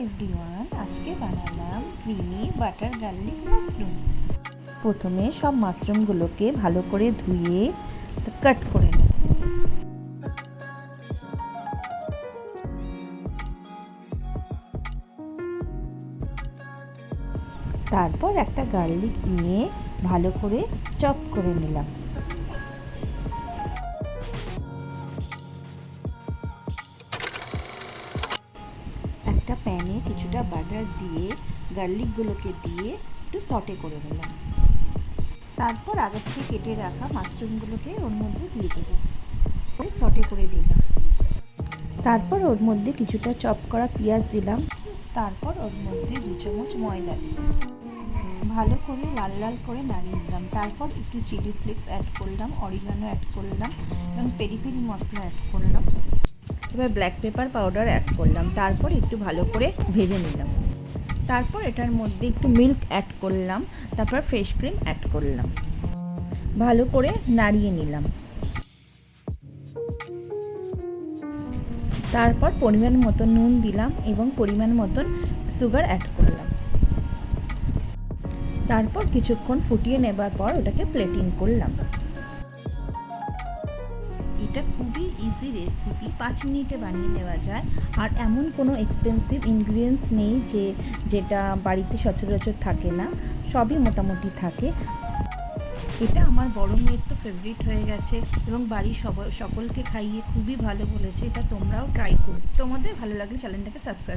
Everyone, আজকে বানালাম creamy butter garlic mushroom. প্রথমে সব মাশরুমগুলোকে ভালো করে ধুয়ে কাট করে নেব। তারপর একটা গার্লিক নিয়ে ভালো করে চপ করে নিলাম। একটা প্যানে কিছুটা বাটার দিয়ে গার্লিকগুলোকে দিয়ে একটু সটে করে নিলাম। তারপর আগে থেকে কেটে রাখা মাশরুমগুলোকে ওর মধ্যে দিয়ে দেবো, সটে করে দিলাম। তারপর ওর মধ্যে কিছুটা চপ করা পেঁয়াজ দিলাম। তারপর ওর মধ্যে 2 চামচ ময়দা দিলাম, ভালো করে লাল লাল করে নাড়িয়ে দিলাম। তারপর একটু চিলি ফ্লেক্স অ্যাড করলাম, অরিগানো অ্যাড করলাম এবং পেরি পেরি মশলা অ্যাড করলাম। এবার ব্ল্যাক পেপার পাউডার অ্যাড করলাম। তারপর একটু ভালো করে ভেজে নিলাম। তারপর এটার মধ্যে একটু মিল্ক অ্যাড করলাম, তারপর ফ্রেশ ক্রিম অ্যাড করলাম, ভালো করে নাড়িয়ে নিলাম। তারপর পরিমাণ মতো নুন দিলাম এবং পরিমাণ মতন সুগার অ্যাড করলাম। তারপর কিছুক্ষণ ফুটিয়ে নেবার পর ওটাকে প্লেটিং করলাম। এটা খুবই ইজি রেসিপি, 5 মিনিটে বানিয়ে নেওয়া যায়। আর এমন কোনো এক্সপেন্সিভ ইনগ্রিডিয়েন্টস নেই যেটা বাড়িতে সচরাচর থাকে না, সবই মোটামুটি থাকে। এটা আমার বড় মেয়ের তো ফেভারিট হয়ে গেছে এবং বাড়ির সকলকে খাইয়ে খুবই ভালো বলেছে। এটা তোমরাও ট্রাই করো। তোমাদের ভালো লাগলে চ্যানেলটাকে সাবস্ক্রাইব